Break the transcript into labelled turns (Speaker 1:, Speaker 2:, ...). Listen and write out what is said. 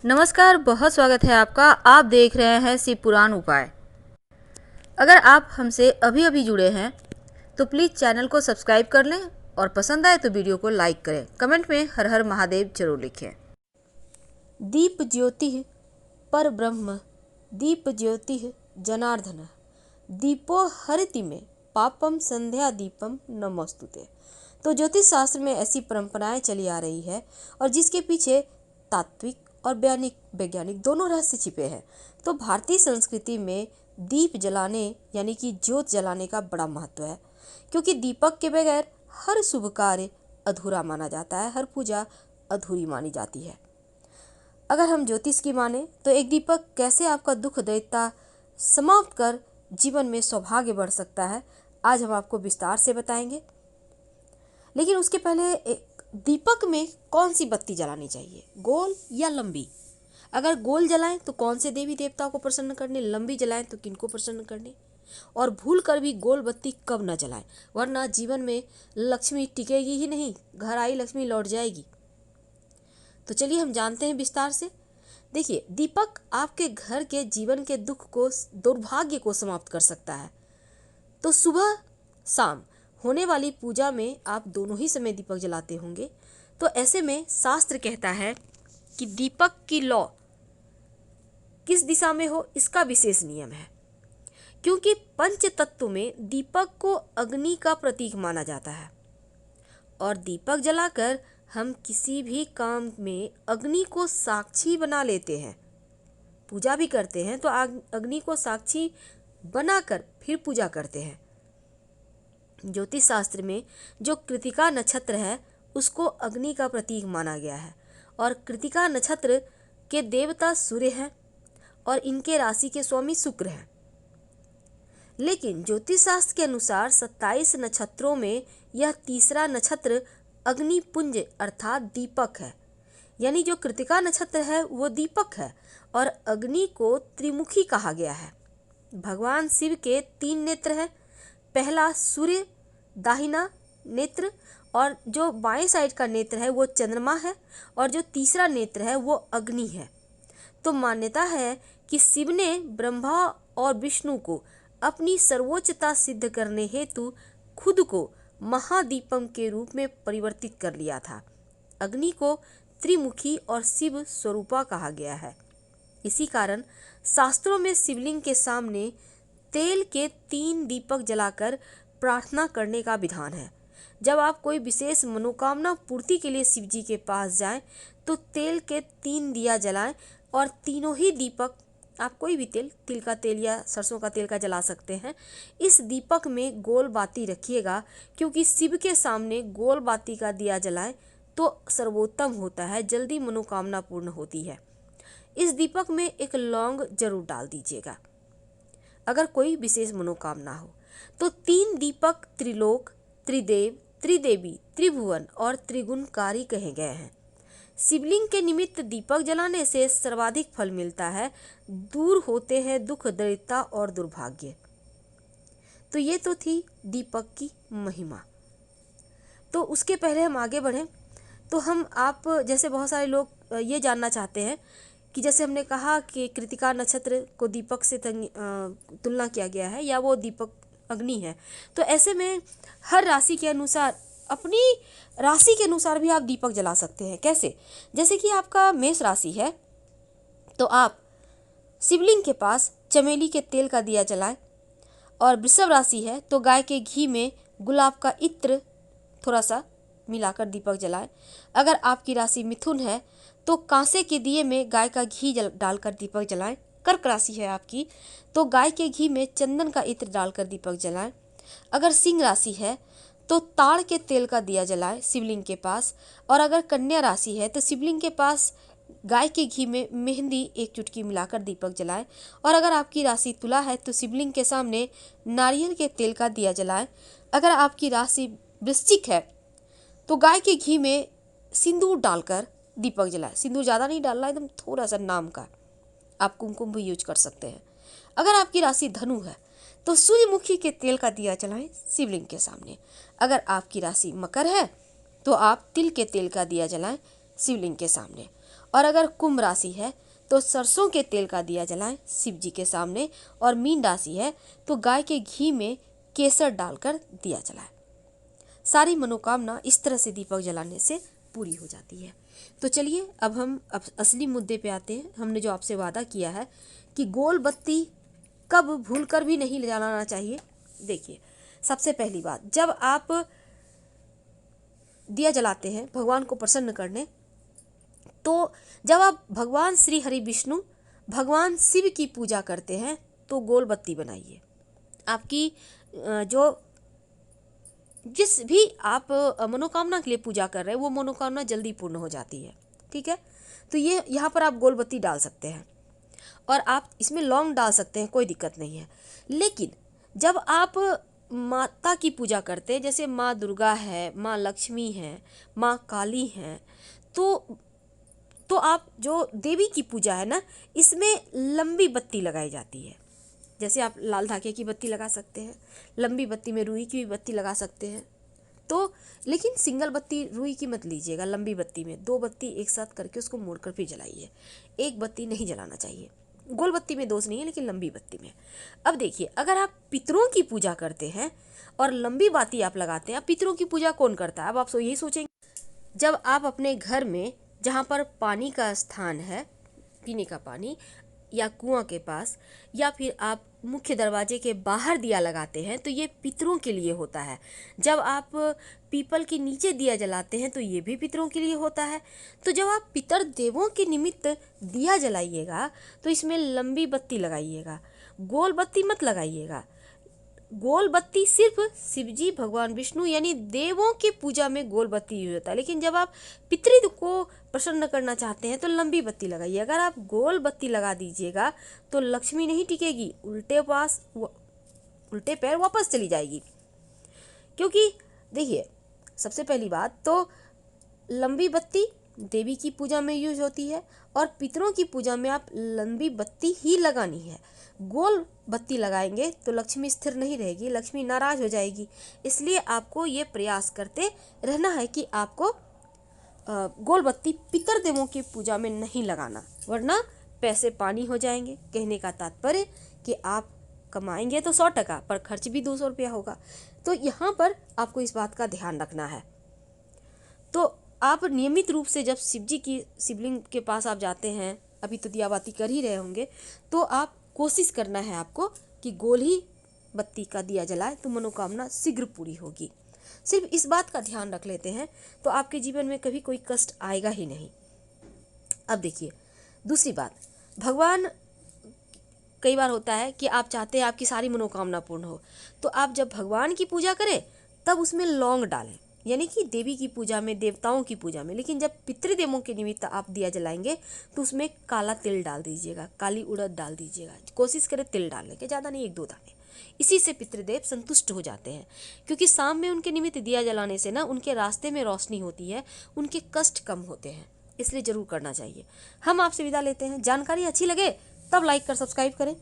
Speaker 1: नमस्कार, बहुत स्वागत है आपका। आप देख रहे हैं शिव पुराण उपाय। अगर आप हमसे अभी अभी जुड़े हैं तो प्लीज़ चैनल को सब्सक्राइब कर लें और पसंद आए तो वीडियो को लाइक करें। कमेंट में हर हर महादेव जरूर लिखें। दीप ज्योति पर ब्रह्म, दीप ज्योति जनार्दन, दीपो हरति में पापम संध्या दीपम नमोस्तुते। तो ज्योतिष शास्त्र में ऐसी परंपराएं चली आ रही है और जिसके पीछे तात्विक और वैज्ञानिक दोनों रहस्य छिपे हैं। तो भारतीय संस्कृति में दीप जलाने यानी कि ज्योत जलाने का बड़ा महत्व है, क्योंकि दीपक के बगैर हर शुभ कार्य अधूरा माना जाता है, हर पूजा अधूरी मानी जाती है। अगर हम ज्योतिष की माने तो एक दीपक कैसे आपका दुख दैत्य समाप्त कर जीवन में सौभाग्य बढ़ सकता है, आज हम आपको विस्तार से बताएंगे। लेकिन उसके पहले एक दीपक में कौन सी बत्ती जलानी चाहिए, गोल या लंबी? अगर गोल जलाएं तो कौन से देवी देवताओं को प्रसन्न करने, लंबी जलाएं तो किनको प्रसन्न करने, और भूल कर भी गोल बत्ती कब न जलाएं, वरना जीवन में लक्ष्मी टिकेगी ही नहीं, घर आई लक्ष्मी लौट जाएगी। तो चलिए हम जानते हैं विस्तार से। देखिए, दीपक आपके घर के जीवन के दुख को, दुर्भाग्य को समाप्त कर सकता है। तो सुबह शाम होने वाली पूजा में आप दोनों ही समय दीपक जलाते होंगे। तो ऐसे में शास्त्र कहता है कि दीपक की लौ किस दिशा में हो, इसका विशेष नियम है, क्योंकि पंच तत्व में दीपक को अग्नि का प्रतीक माना जाता है और दीपक जलाकर हम किसी भी काम में अग्नि को साक्षी बना लेते हैं। पूजा भी करते हैं तो अग्नि को साक्षी बनाकर फिर पूजा करते हैं। ज्योतिष शास्त्र में जो कृतिका नक्षत्र है उसको अग्नि का प्रतीक माना गया है और कृतिका नक्षत्र के देवता सूर्य हैं और इनके राशि के स्वामी शुक्र हैं। लेकिन ज्योतिष शास्त्र के अनुसार 27 नक्षत्रों में यह तीसरा नक्षत्र अग्निपुंज अर्थात दीपक है। यानी जो कृतिका नक्षत्र है वो दीपक है और अग्नि को त्रिमुखी कहा गया है। भगवान शिव के 3 नेत्र हैं, पहला सूर्य दाहिना नेत्र, और जो बाएं साइड का नेत्र है वो चंद्रमा है, और जो तीसरा नेत्र है वो अग्नि है। तो मान्यता है कि शिव ने ब्रह्मा और विष्णु को अपनी सर्वोच्चता सिद्ध करने हेतु खुद को महादीपम के रूप में परिवर्तित कर लिया था। अग्नि को त्रिमुखी और शिव स्वरूपा कहा गया है। इसी कारण शास्त्रों में शिवलिंग के सामने तेल के 3 दीपक जलाकर प्रार्थना करने का विधान है। जब आप कोई विशेष मनोकामना पूर्ति के लिए शिव जी के पास जाएं तो तेल के 3 दिया जलाएं और तीनों ही दीपक, आप कोई भी तेल, तिल का तेल या सरसों का तेल का जला सकते हैं। इस दीपक में गोल बाती रखिएगा, क्योंकि शिव के सामने गोल बाती का दिया जलाएं तो सर्वोत्तम होता है, जल्दी मनोकामना पूर्ण होती है। इस दीपक में एक लौंग जरूर डाल दीजिएगा अगर कोई विशेष मनोकामना हो। तो 3 दीपक त्रिलोक, त्रिदेव, त्रिदेवी, त्रिभुवन और त्रिगुणकारी कहे गए हैं। शिवलिंग के निमित्त दीपक जलाने से सर्वाधिक फल मिलता है, दूर होते हैं दुख दरिद्रता और दुर्भाग्य। तो ये तो थी दीपक की महिमा। तो उसके पहले हम आगे बढ़ें तो हम आप जैसे बहुत सारे लोग ये जानना चाहते हैं कि जैसे हमने कहा कि कृतिका नक्षत्र को दीपक से तुलना किया गया है या वो दीपक अग्नि है। तो ऐसे में हर राशि के अनुसार, अपनी राशि के अनुसार भी आप दीपक जला सकते हैं। कैसे? जैसे कि आपका मेष राशि है तो आप शिवलिंग के पास चमेली के तेल का दिया जलाएं, और वृषभ राशि है तो गाय के घी में गुलाब का इत्र थोड़ा सा मिलाकर दीपक जलाएं। अगर आपकी राशि मिथुन है तो कांसे के दिए में गाय का घी डालकर दीपक जलाएं। कर्क राशि है आपकी तो गाय के घी में चंदन का इत्र डालकर दीपक जलाएं। अगर सिंह राशि है तो ताड़ के तेल का दिया जलाएं शिवलिंग के पास। और अगर कन्या राशि है तो शिवलिंग के पास गाय के घी में मेहंदी 1 चुटकी मिलाकर दीपक जलाएं। और अगर आपकी राशि तुला है तो शिवलिंग के सामने नारियल के तेल का दिया जलाएं। अगर आपकी राशि वृश्चिक है तो गाय के घी में सिंदूर डालकर दीपक जलाएं। सिंदूर ज़्यादा नहीं डालना, एकदम थोड़ा सा नाम का। आप कुमकुम भी यूज कर सकते हैं। अगर आपकी राशि धनु है तो सूर्यमुखी के तेल का दिया जलाएं शिवलिंग के सामने। अगर आपकी राशि मकर है तो आप तिल के तेल का दिया जलाएं शिवलिंग के सामने। और अगर कुंभ राशि है तो सरसों के तेल का दिया जलाएं शिव जी के सामने, और मीन राशि है तो गाय के घी में केसर डालकर दिया जलाएं। सारी मनोकामना इस तरह से दीपक जलाने से पूरी हो जाती है। तो चलिए अब हम असली मुद्दे पे आते हैं। हमने जो आपसे वादा किया है कि गोल बत्ती कब भूलकर भी नहीं जलाना चाहिए। देखिए, सबसे पहली बात, जब आप दिया जलाते हैं भगवान को प्रसन्न करने, तो जब आप भगवान श्री हरि विष्णु भगवान शिव की पूजा करते हैं तो गोल बत्ती बनाइए। आपकी जो जिस भी आप मनोकामना के लिए पूजा कर रहे हैं वो मनोकामना जल्दी पूर्ण हो जाती है। ठीक है, तो ये यहाँ पर आप गोल बत्ती डाल सकते हैं और आप इसमें लौंग डाल सकते हैं, कोई दिक्कत नहीं है। लेकिन जब आप माता की पूजा करते हैं, जैसे माँ दुर्गा है, माँ लक्ष्मी है, माँ काली हैं, तो आप जो देवी की पूजा है ना, इसमें लंबी बत्ती लगाई जाती है। जैसे आप लाल धागे की बत्ती लगा सकते हैं, लंबी बत्ती में रुई की भी बत्ती लगा सकते हैं। तो लेकिन सिंगल बत्ती रुई की मत लीजिएगा, लंबी बत्ती में 2 बत्ती एक साथ करके उसको मोड़कर फिर जलाइए। एक बत्ती नहीं जलाना चाहिए। गोल बत्ती में दोष नहीं है, लेकिन लंबी बत्ती में। अब देखिए, अगर आप पितरों की पूजा करते हैं और लंबी बाती आप लगाते हैं, अब पितरों की पूजा कौन करता है? अब आप यही सोचेंगे, जब आप अपने घर में जहाँ पर पानी का स्थान है, पीने का पानी, या कुआं के पास, या फिर आप मुख्य दरवाजे के बाहर दिया लगाते हैं, तो ये पितरों के लिए होता है। जब आप पीपल के नीचे दिया जलाते हैं तो ये भी पितरों के लिए होता है। तो जब आप पितर देवों के निमित्त दिया जलाइएगा तो इसमें लंबी बत्ती लगाइएगा, गोल बत्ती मत लगाइएगा। गोल बत्ती सिर्फ शिवजी भगवान विष्णु यानी देवों की पूजा में गोल बत्ती यूज होता है। लेकिन जब आप पितृ को प्रसन्न करना चाहते हैं तो लंबी बत्ती लगाइए। अगर आप गोल बत्ती लगा दीजिएगा तो लक्ष्मी नहीं टिकेगी, उल्टे पैर वापस चली जाएगी। क्योंकि देखिए, सबसे पहली बात तो लंबी बत्ती देवी की पूजा में यूज होती है और पितरों की पूजा में आप लंबी बत्ती ही लगानी है। गोल बत्ती लगाएंगे तो लक्ष्मी स्थिर नहीं रहेगी, लक्ष्मी नाराज हो जाएगी। इसलिए आपको ये प्रयास करते रहना है कि आपको गोल बत्ती पितर देवों की पूजा में नहीं लगाना, वरना पैसे पानी हो जाएंगे। कहने का तात्पर्य कि आप कमाएंगे तो 100 पर खर्च भी 200 रुपया होगा। तो यहाँ पर आपको इस बात का ध्यान रखना है। तो आप नियमित रूप से जब शिवजी की शिवलिंग के पास आप जाते हैं, अभी तो दिया बाती कर ही रहे होंगे, तो आप कोशिश करना है आपको कि गोल ही बत्ती का दिया जलाए तो मनोकामना शीघ्र पूरी होगी। सिर्फ इस बात का ध्यान रख लेते हैं तो आपके जीवन में कभी कोई कष्ट आएगा ही नहीं। अब देखिए, दूसरी बात, भगवान कई बार होता है कि आप चाहते हैं आपकी सारी मनोकामना पूर्ण हो, तो आप जब भगवान की पूजा करें तब उसमें लौंग डालें, यानी कि देवी की पूजा में, देवताओं की पूजा में। लेकिन जब पितृदेवों के निमित्त आप दिया जलाएंगे तो उसमें काला तिल डाल दीजिएगा, काली उड़द डाल दीजिएगा। कोशिश करें तिल डालने के, ज़्यादा नहीं, 1-2 दाने। इसी से पितृदेव संतुष्ट हो जाते हैं, क्योंकि शाम में उनके निमित्त दिया जलाने से ना उनके रास्ते में रोशनी होती है, उनके कष्ट कम होते हैं। इसलिए जरूर करना चाहिए। हम आपसे विदा लेते हैं। जानकारी अच्छी लगे तब लाइक कर सब्सक्राइब करें।